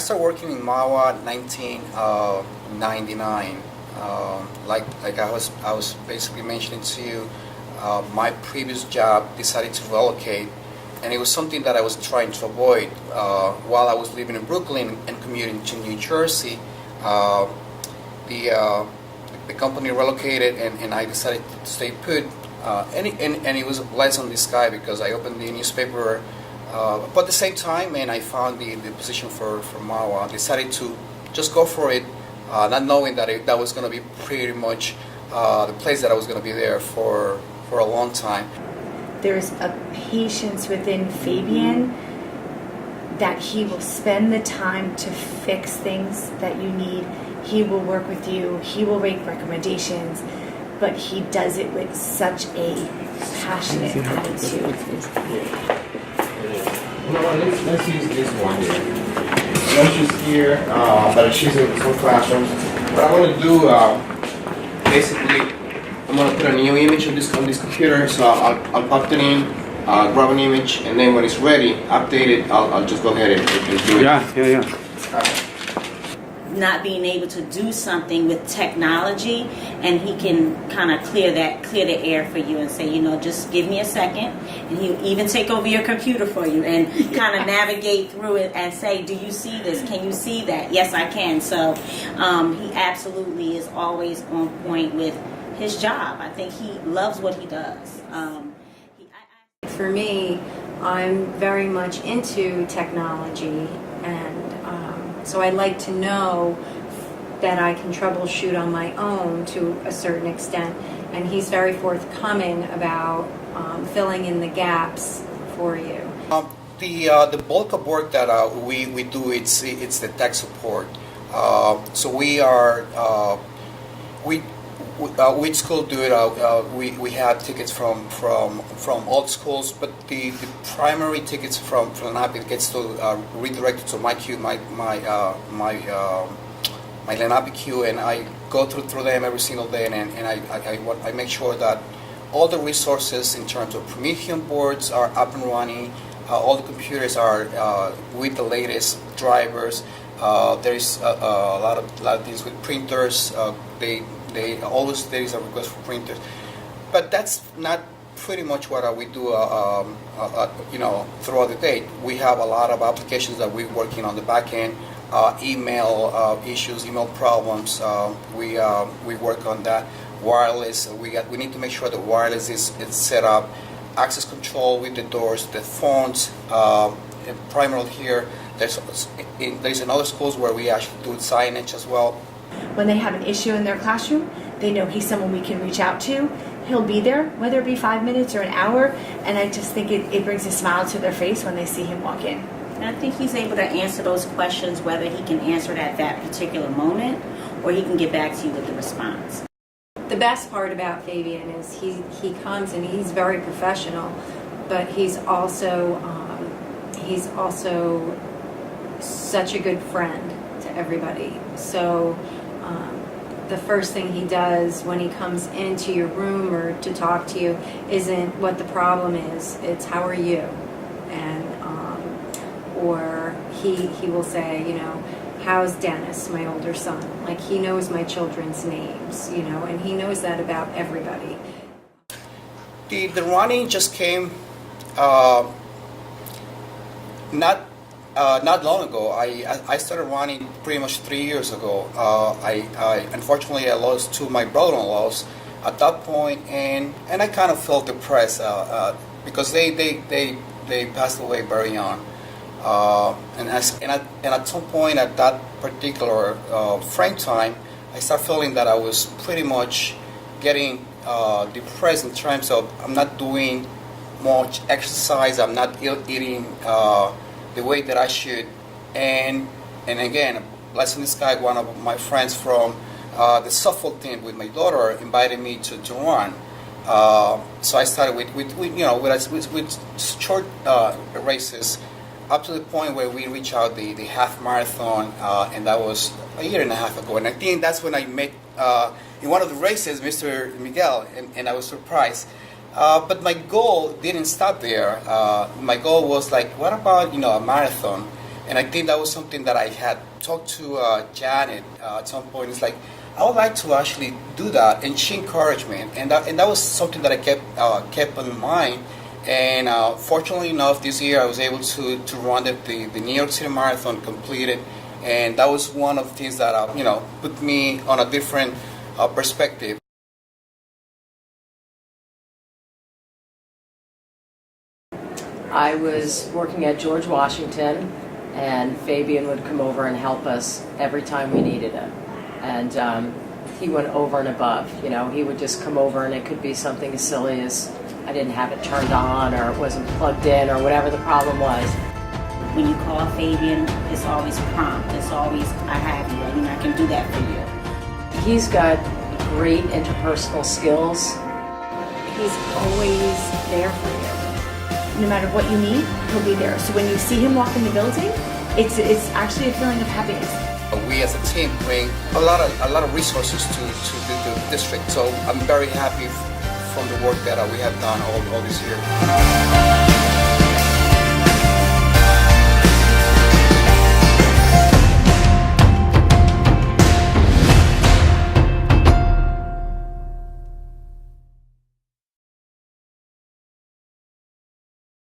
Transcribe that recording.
started working in Mahwah 1999. Like I was basically mentioning to you, my previous job decided to relocate, and it was something that I was trying to avoid. While I was living in Brooklyn and commuting to New Jersey, the company relocated, and I decided to stay put. And it was a blessing in disguise because I opened the newspaper, but at the same time, and I found the position for Mahwah. I decided to just go for it, not knowing that that was going to be pretty much the place that I was going to be there for a long time. There's a patience within Fabian that he will spend the time to fix things that you need. He will work with you. He will make recommendations, but he does it with such a passionate attitude. You know what, let's use this one here. I know she's here, but she's in some classrooms. What I want to do, basically, I'm going to put a new image on this computer, so I'll pop it in, grab an image, and then when it's ready, update it, I'll just go ahead and do it. Yeah. Not being able to do something with technology, and he can kind of clear the air for you and say, you know, just give me a second, and he'll even take over your computer for you and kind of navigate through it and say, do you see this? Can you see that? Yes, I can. So he absolutely is always on point with his job. I think he loves what he does. For me, I'm very much into technology, and so I like to know that I can troubleshoot on my own to a certain extent, and he's very forthcoming about filling in the gaps for you. The bulk of work that we do, it's the tech support. So we are which school do it? We have tickets from all schools, but the primary tickets from Lenape gets to redirected to my queue, my Lenape queue, and I go through them every single day, and I make sure that all the resources in terms of Promethean boards are up and running. All the computers are with the latest drivers. There's a lot of things with printers. They always there is a request for printers, but that's not pretty much what we do. Throughout the day, we have a lot of applications that we're working on the back end. Email issues, email problems. We work on that. Wireless. We need to make sure the wireless is set up. Access control with the doors, the phones. Primarily here, there's another schools where we actually do signage as well. When they have an issue in their classroom, they know he's someone we can reach out to. He'll be there, whether it be 5 minutes or an hour, and I just think it brings a smile to their face when they see him walk in. And I think he's able to answer those questions, whether he can answer it at that particular moment or he can get back to you with the response. The best part about Fabian is he comes and he's very professional, but he's also such a good friend to everybody. So the first thing he does when he comes into your room or to talk to you isn't what the problem is, it's how are you? And or he will say, you know, how's Dennis, my older son? Like, he knows my children's names, you know, and he knows that about everybody. The running just came not long ago. I started running pretty much 3 years ago. Unfortunately I lost two of my brother-in-laws at that point, and I kind of felt depressed because they passed away very young. And at some point at that particular frame time, I started feeling that I was pretty much getting depressed in terms of I'm not doing much exercise, I'm not eating the way that I should, and again, blessing this guy, one of my friends from the softball team with my daughter invited me to run. So I started with short races up to the point where we reached out the half marathon, and that was a year and a half ago. And I think that's when I met in one of the races Mr. Miguel, and I was surprised. But my goal didn't stop there. My goal was like, what about a marathon? And I think that was something that I had talked to Janet at some point. It's like, I would like to actually do that, and she encouraged me, and that was something that I kept in mind. And fortunately enough, this year I was able to run the New York City Marathon, completed, and that was one of the things that put me on a different perspective. I was working at George Washington, and Fabian would come over and help us every time we needed it. And he went over and above. He would just come over, and it could be something as silly as I didn't have it turned on, or it wasn't plugged in, or whatever the problem was. When you call Fabian, it's always prompt. It's always, I have you. I can do that for you. He's got great interpersonal skills. He's always there for you. No matter what you need, he'll be there. So when you see him walk in the building, it's actually a feeling of happiness. We as a team bring a lot of resources to the district. So I'm very happy from the work that we have done all these years.